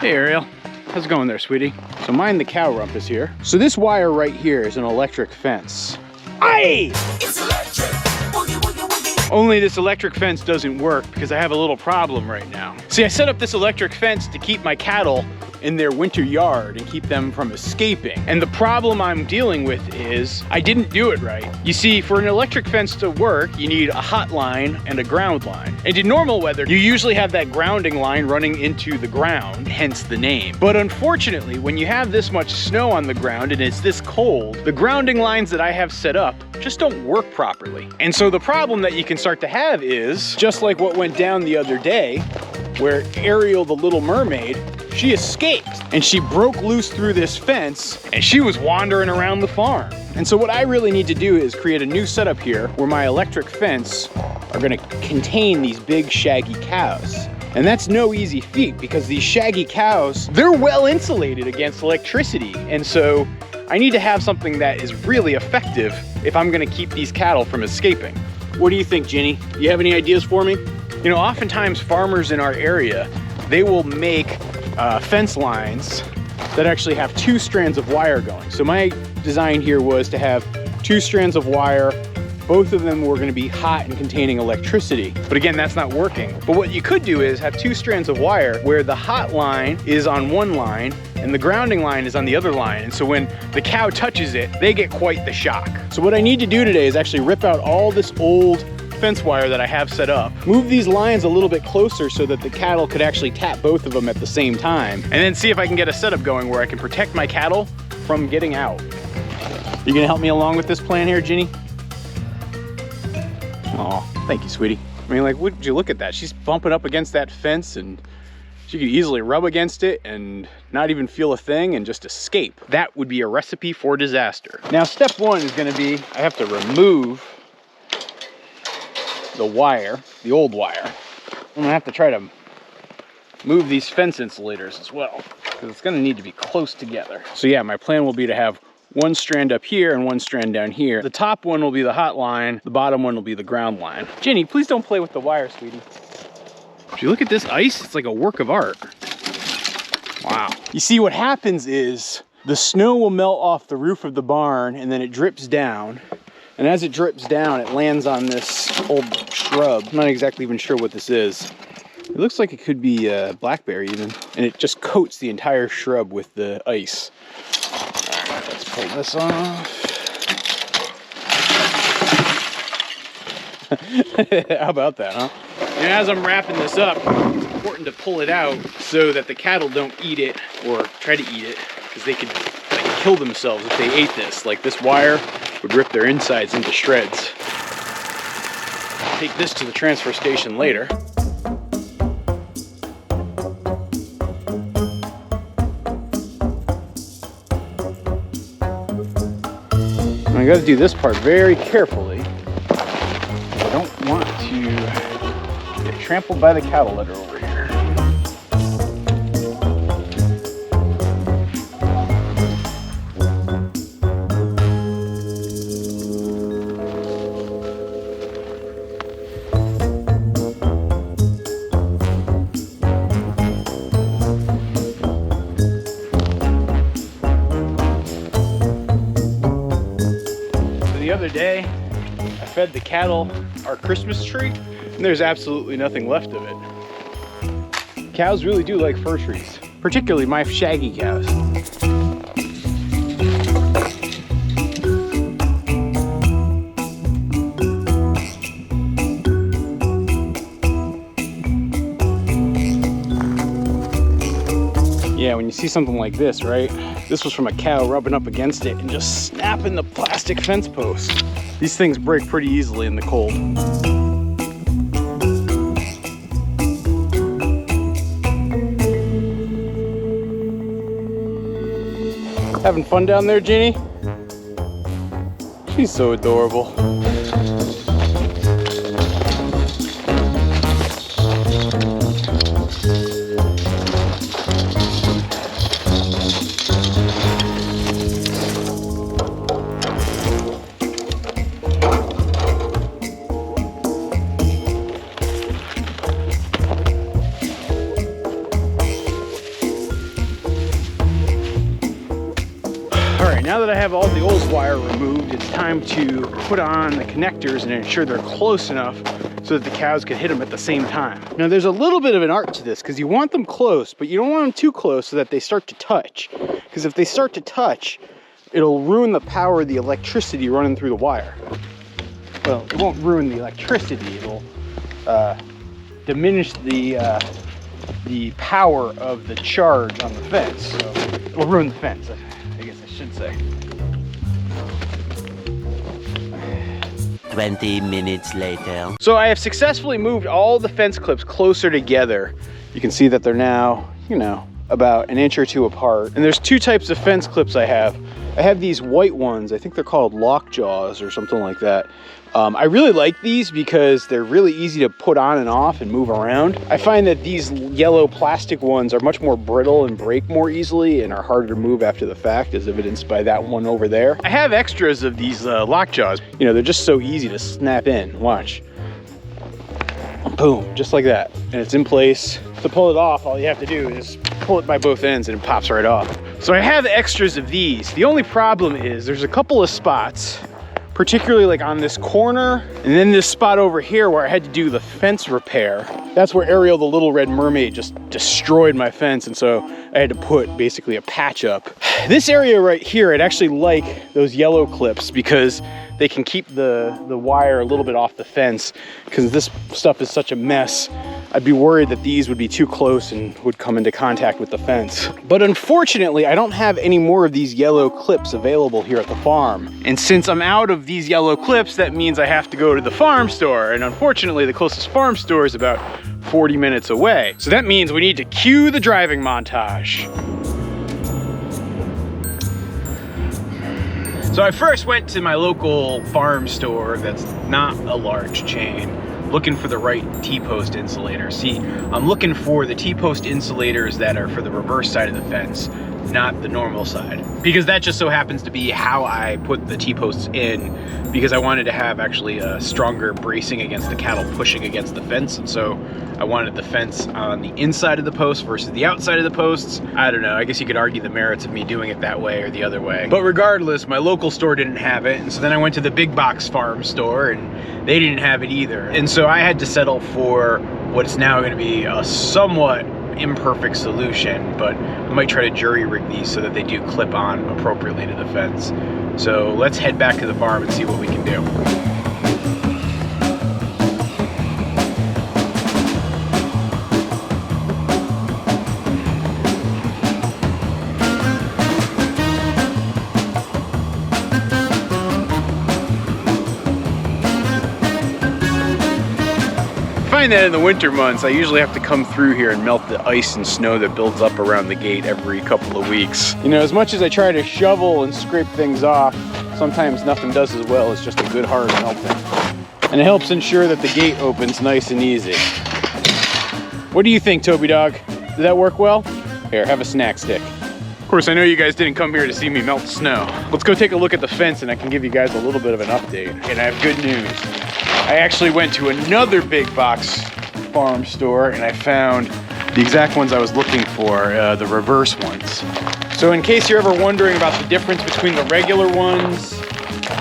Hey Ariel, how's it going there, sweetie? So mind the cow rumpus here. So this wire right here is an electric fence. Aye! It's electric. Woogie, woogie, woogie. Only this electric fence doesn't work because I have a little problem right now. See, I set up this electric fence to keep my cattle in their winter yard and keep them from escaping. And the problem I'm dealing with is I didn't do it right. You see, for an electric fence to work, you need a hot line and a ground line. And in normal weather, you usually have that grounding line running into the ground, hence the name. But unfortunately, when you have this much snow on the ground and it's this cold, the grounding lines that I have set up just don't work properly. And so the problem that you can start to have is, just like what went down the other day, where Ariel the Little Mermaid, she escaped and she broke loose through this fence and she was wandering around the farm. And so what I really need to do is create a new setup here where my electric fence are gonna contain these big shaggy cows. And that's no easy feat because these shaggy cows, they're well insulated against electricity. And so I need to have something that is really effective if I'm gonna keep these cattle from escaping. What do you think, Ginny? Do you have any ideas for me? You know, oftentimes farmers in our area, they will make fence lines that actually have 2 strands of wire going. So my design here was to have 2 strands of wire. Both of them were going to be hot and containing electricity. But again, that's not working. But what you could do is have 2 strands of wire where the hot line is on one line and the grounding line is on the other line. And so when the cow touches it, they get quite the shock. So what I need to do today is actually rip out all this old fence wire that I have set up, move these lines a little bit closer so that the cattle could actually tap both of them at the same time, and then see if I can get a setup going where I can protect my cattle from getting out. You gonna help me along with this plan here, Ginny? Oh, thank you, sweetie. I mean, like, would you look at that? She's bumping up against that fence and she could easily rub against it and not even feel a thing and just escape. That would be a recipe for disaster. Now, step 1 is gonna be, I have to remove the wire, the old wire. I'm gonna have to try to move these fence insulators as well because it's gonna need to be close together. So yeah, my plan will be to have 1 strand up here and 1 strand down here. The top one will be the hot line, the bottom one will be the ground line. Ginny, please don't play with the wire, sweetie. If you look at this ice, it's like a work of art. Wow. You see, what happens is the snow will melt off the roof of the barn and then it drips down. And as it drips down, it lands on this old shrub. I'm not exactly even sure what this is. It looks like it could be blackberry even. And it just coats the entire shrub with the ice. All right, let's pull this off. How about that, huh? And as I'm wrapping this up, it's important to pull it out so that the cattle don't eat it or try to eat it, because they could kill themselves if they ate this. Like, this wire would rip their insides into shreds. Take this to the transfer station later. I gotta do this part very carefully. I don't want to get trampled by the cattle litter over here. The other day, I fed the cattle our Christmas tree, and there's absolutely nothing left of it. Cows really do like fir trees, particularly my shaggy cows. Yeah, when you see something like this, right? This was from a cow rubbing up against it and just snapping the plastic fence post. These things break pretty easily in the cold. Having fun down there, Ginny? She's so adorable. right, now that I have all the old wire removed, it's time to put on the connectors and ensure they're close enough so that the cows can hit them at the same time. Now there's a little bit of an art to this because you want them close, but you don't want them too close so that they start to touch. Because if they start to touch, it'll ruin the power of the electricity running through the wire. Well, it won't ruin the electricity, it'll diminish the power of the charge on the fence. So it'll ruin the fence, I guess I should say. 20 minutes later. So I have successfully moved all the fence clips closer together. You can see that they're now, you know, about an inch or two apart. And there's two types of fence clips I have. I have these white ones, I think they're called lock jaws or something like that. I really like these because they're really easy to put on and off and move around. I find that these yellow plastic ones are much more brittle and break more easily and are harder to move after the fact, as evidenced by that one over there. I have extras of these lock jaws. You know, they're just so easy to snap in. Watch. Boom, just like that. And it's in place. To pull it off, all you have to do is pull it by both ends and it pops right off. So I have extras of these. The only problem is there's a couple of spots, particularly like on this corner, and then this spot over here where I had to do the fence repair. That's where Ariel, the little red mermaid, just destroyed my fence, and so I had to put basically a patch up. This area right here, I'd actually like those yellow clips because they can keep the wire a little bit off the fence, because this stuff is such a mess. I'd be worried that these would be too close and would come into contact with the fence. But unfortunately, I don't have any more of these yellow clips available here at the farm. And since I'm out of these yellow clips, that means I have to go to the farm store. And unfortunately, the closest farm store is about 40 minutes away. So that means we need to cue the driving montage. So I first went to my local farm store that's not a large chain, looking for the right T-post insulator. See, I'm looking for the T-post insulators that are for the reverse side of the fence, not the normal side. Because that just so happens to be how I put the T-posts in, because I wanted to have actually a stronger bracing against the cattle pushing against the fence. And so I wanted the fence on the inside of the post versus the outside of the posts. I don't know, I guess you could argue the merits of me doing it that way or the other way. But regardless, my local store didn't have it. And so then I went to the big box farm store and they didn't have it either. And so I had to settle for what's now gonna be a somewhat imperfect solution, but I might try to jury rig these so that they do clip on appropriately to the fence. So let's head back to the farm and see what we can do. I find that in the winter months, I usually have to come through here and melt the ice and snow that builds up around the gate every couple of weeks. You know, as much as I try to shovel and scrape things off, sometimes nothing does as well as just a good hard melting. And it helps ensure that the gate opens nice and easy. What do you think, Toby Dog? Did that work well? Here, have a snack stick. Of course, I know you guys didn't come here to see me melt snow. Let's go take a look at the fence and I can give you guys a little bit of an update. And I have good news. I actually went to another big box farm store and I found the exact ones I was looking for, the reverse ones. So in case you're ever wondering about the difference between the regular ones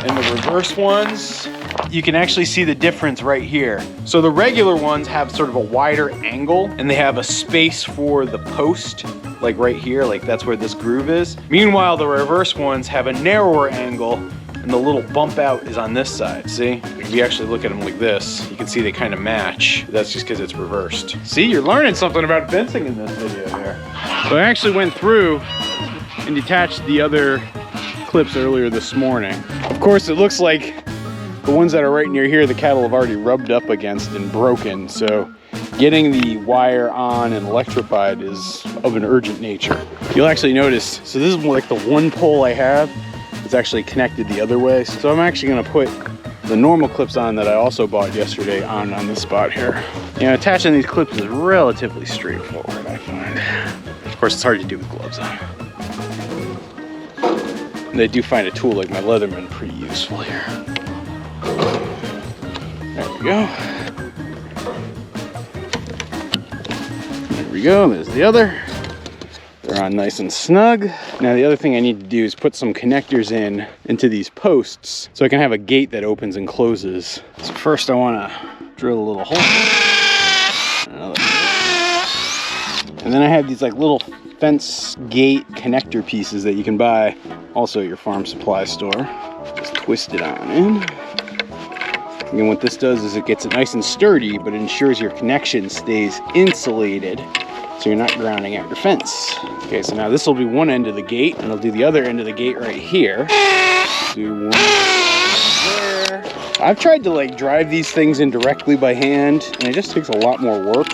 and the reverse ones, you can actually see the difference right here. So the regular ones have sort of a wider angle and they have a space for the post, like right here, like that's where this groove is. Meanwhile, the reverse ones have a narrower angle and the little bump out is on this side, see? If you actually look at them like this, you can see they kind of match. That's just because it's reversed. See, you're learning something about fencing in this video here. So I actually went through and detached the other clips earlier this morning. Of course, it looks like the ones that are right near here, the cattle have already rubbed up against and broken. So getting the wire on and electrified is of an urgent nature. You'll actually notice, so this is like the one pole I have. It's actually connected the other way. So I'm actually gonna put the normal clips on that I also bought yesterday on this spot here. You know, attaching these clips is relatively straightforward, I find. Of course, it's hard to do with gloves on. And I do find a tool like my Leatherman pretty useful here. There we go. There we go, there's the other. They're on nice and snug. Now the other thing I need to do is put some connectors into these posts so I can have a gate that opens and closes. So first I want to drill a little hole. And then I have these like little fence gate connector pieces that you can buy also at your farm supply store. Just twist it on in. And what this does is it gets it nice and sturdy, but it ensures your connection stays insulated so you're not grounding out your fence. Okay, so now this will be one end of the gate, and I'll do the other end of the gate right here. Do one there. I've tried to like drive these things in directly by hand, and it just takes a lot more work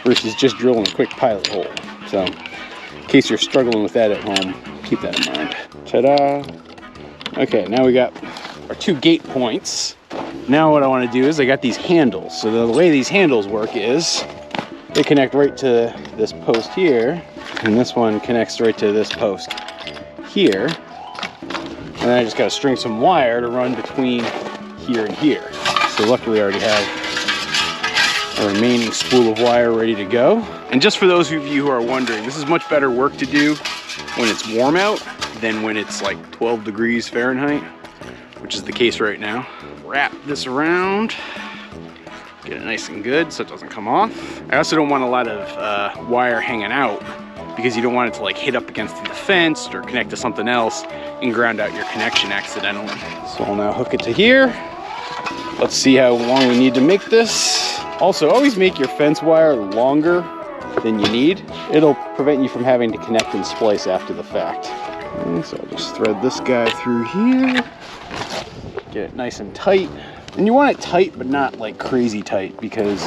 versus just drilling a quick pilot hole. So in case you're struggling with that at home, keep that in mind. Ta-da. Okay, now we got our 2 gate points. Now what I want to do is I got these handles. So the way these handles work is they connect right to this post here, and this one connects right to this post here. And then I just got to string some wire to run between here and here. So luckily I already have a remaining spool of wire ready to go. And just for those of you who are wondering, this is much better work to do when it's warm out than when it's like 12 degrees Fahrenheit, which is the case right now. Wrap this around, get it nice and good so it doesn't come off. I also don't want a lot of wire hanging out because you don't want it to like hit up against the fence or connect to something else and ground out your connection accidentally. So I'll now hook it to here. Let's see how long we need to make this. Also, always make your fence wire longer than you need. It'll prevent you from having to connect and splice after the fact. Okay, so I'll just thread this guy through here. Get it nice and tight. And you want it tight, but not like crazy tight, because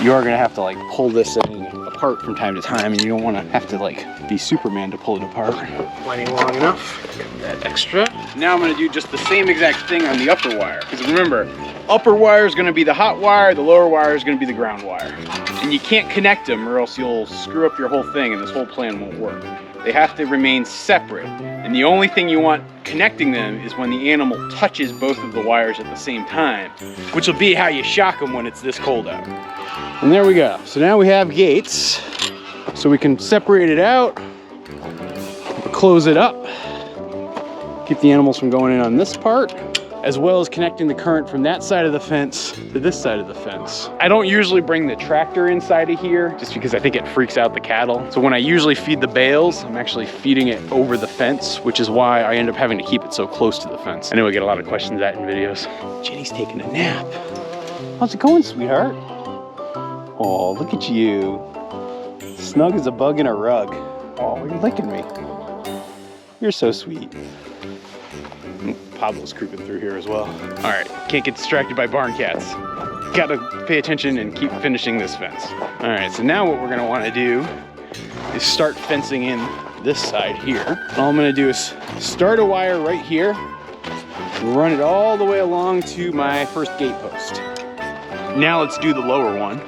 you are gonna have to like pull this thing apart from time to time, and you don't wanna have to like be Superman to pull it apart. Plenty long enough, cut that extra. Now I'm gonna do just the same exact thing on the upper wire, because remember, upper wire is gonna be the hot wire, the lower wire is gonna be the ground wire. And you can't connect them or else you'll screw up your whole thing and this whole plan won't work. They have to remain separate. And the only thing you want connecting them is when the animal touches both of the wires at the same time, which will be how you shock them when it's this cold out. And there we go. So now we have gates, so we can separate it out, close it up, keep the animals from going in on this part, as well as connecting the current from that side of the fence to this side of the fence. I don't usually bring the tractor inside of here just because I think it freaks out the cattle. So when I usually feed the bales, I'm actually feeding it over the fence, which is why I end up having to keep it so close to the fence. I know I get a lot of questions that in videos. Jenny's taking a nap. How's it going, sweetheart? Oh, look at you. Snug as a bug in a rug. Oh, you're licking me. You're so sweet. Pablo's creeping through here as well. All right, can't get distracted by barn cats. Gotta pay attention and keep finishing this fence. All right, so now what we're gonna wanna do is start fencing in this side here. All I'm gonna do is start a wire right here and run it all the way along to my first gate post. Now let's do the lower one.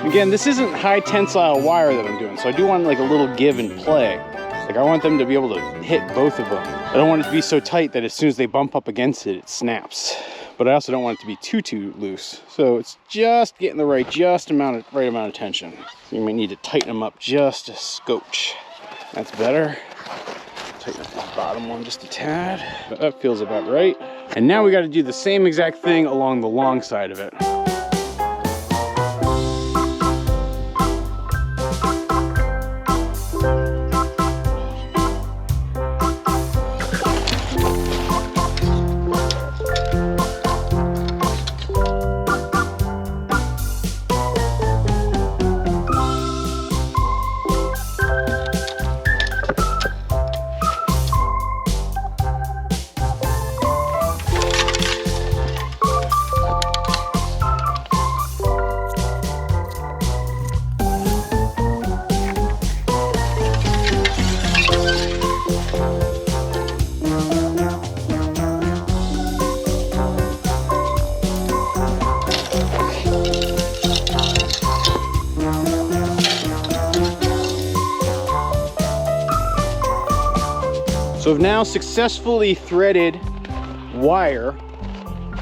Again, this isn't high tensile wire that I'm doing, so I do want like a little give and play. Like I want them to be able to hit both of them. I don't want it to be so tight that as soon as they bump up against it, it snaps. But I also don't want it to be too loose. So it's just getting the right amount of tension. So you may need to tighten them up just a scotch. That's better. Tighten up this bottom one just a tad. But that feels about right. And now we got to do the same exact thing along the long side of it. So I've now successfully threaded wire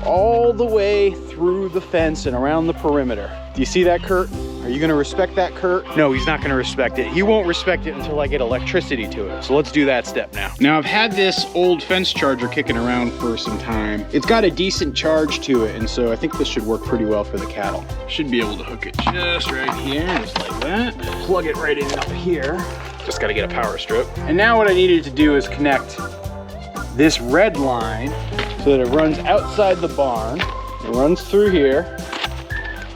all the way through the fence and around the perimeter. Do you see that, Kurt? Are you gonna respect that, Kurt? No, he's not gonna respect it. He won't respect it until I get electricity to it. So let's do that step now. Now I've had this old fence charger kicking around for some time. It's got a decent charge to it, and so I think this should work pretty well for the cattle. Should be able to hook it just right here, just like that. Plug it right in up here. Just gotta get a power strip. And now what I needed to do is connect this red line so that it runs outside the barn. It runs through here,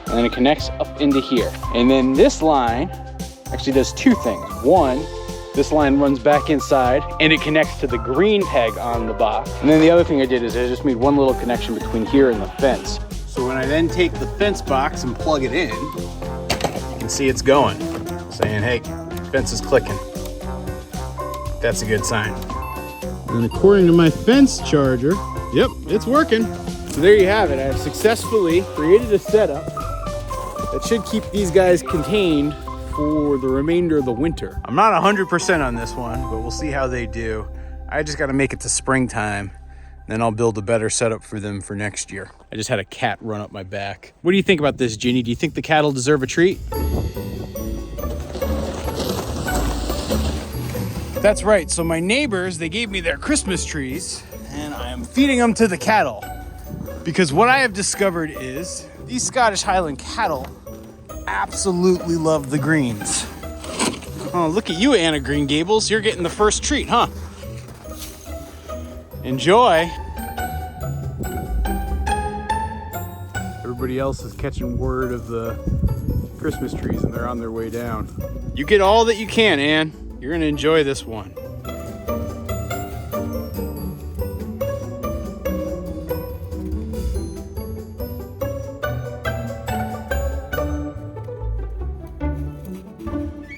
and then it connects up into here. And then this line actually does two things. One, this line runs back inside and it connects to the green tag on the box. And then the other thing I did is I just made one little connection between here and the fence. So when I then take the fence box and plug it in, you can see it's going, saying, hey, fence is clicking. That's a good sign. And according to my fence charger, yep, it's working. So there you have it. I have successfully created a setup that should keep these guys contained for the remainder of the winter. I'm not 100% on this one, but we'll see how they do. I just got to make it to springtime, then I'll build a better setup for them for next year. I just had a cat run up my back. What do you think about this, Ginny? Do you think the cattle deserve a treat? That's right. So my neighbors, they gave me their Christmas trees, and I am feeding them to the cattle. Because what I have discovered is these Scottish Highland cattle absolutely love the greens. Oh, look at you, Anna Green Gables. You're getting the first treat, huh? Enjoy. Everybody else is catching word of the Christmas trees and they're on their way down. You get all that you can, Ann. You're gonna enjoy this one.